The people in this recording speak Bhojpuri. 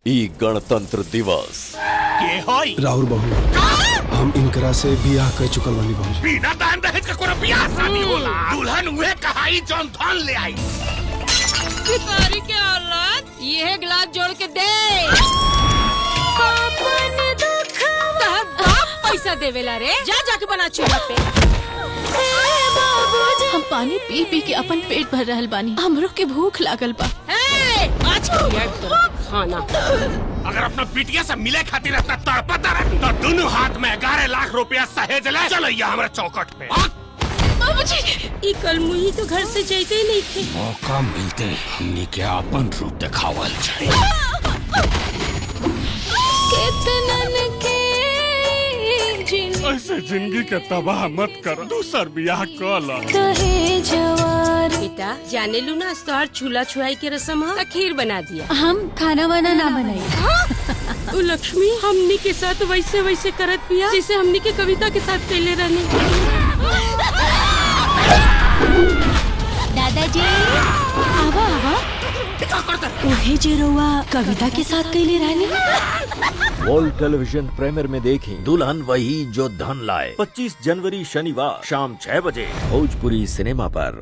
ई गणतंत्र दिवस के होई राहुल बहू हम इनकरा से बियाह कर चुकल बानी बहू। बिना दान दहेज का कोनो बियाह शादी होला। दुल्हन उहे कहाई जौन धन ले आई। भिखारी के औलाद ये गिलास जोड़ के दे। पैसा देवेला रे, जा जाके बना चूल्हा पे। हम पानी पी पी के अपन पेट भर रहल बानी, हमरो के भूख लागल बा। आज खाना अगर अपना बिटिया से मिले खातिर इतना तड़पता रहे तो दोनों हाथ में 11 लाख रुपया सहेज ले। चलो ये हमारे चौकट पे। ई कल मुही तो घर से जाते ही नहीं थे। मौका मिलते हमने के अपन रूप दिखावल चाहिए। ऐसे जिंदगी के तबाह मत कर, दूसर बियाह कर ला। बेटा जाने लू ना, तोहर चूल्हा छुआई के रस्म है, खीर बना दिया। हम खाना वाना ना बनाई। ओ लक्ष्मी हमनी के साथ वैसे वैसे करत पिया जैसे हमनी के कविता के साथ कैले रहने। दादाजी आवा आवा, ओहे जे रउआ कविता के साथ कैले रहनी। वर्ल्ड टेलीविजन प्रीमियर में देखें दुल्हन वही जो धन लाए। 25 जनवरी शनिवार शाम 6 बजे भोजपुरी सिनेमा पर।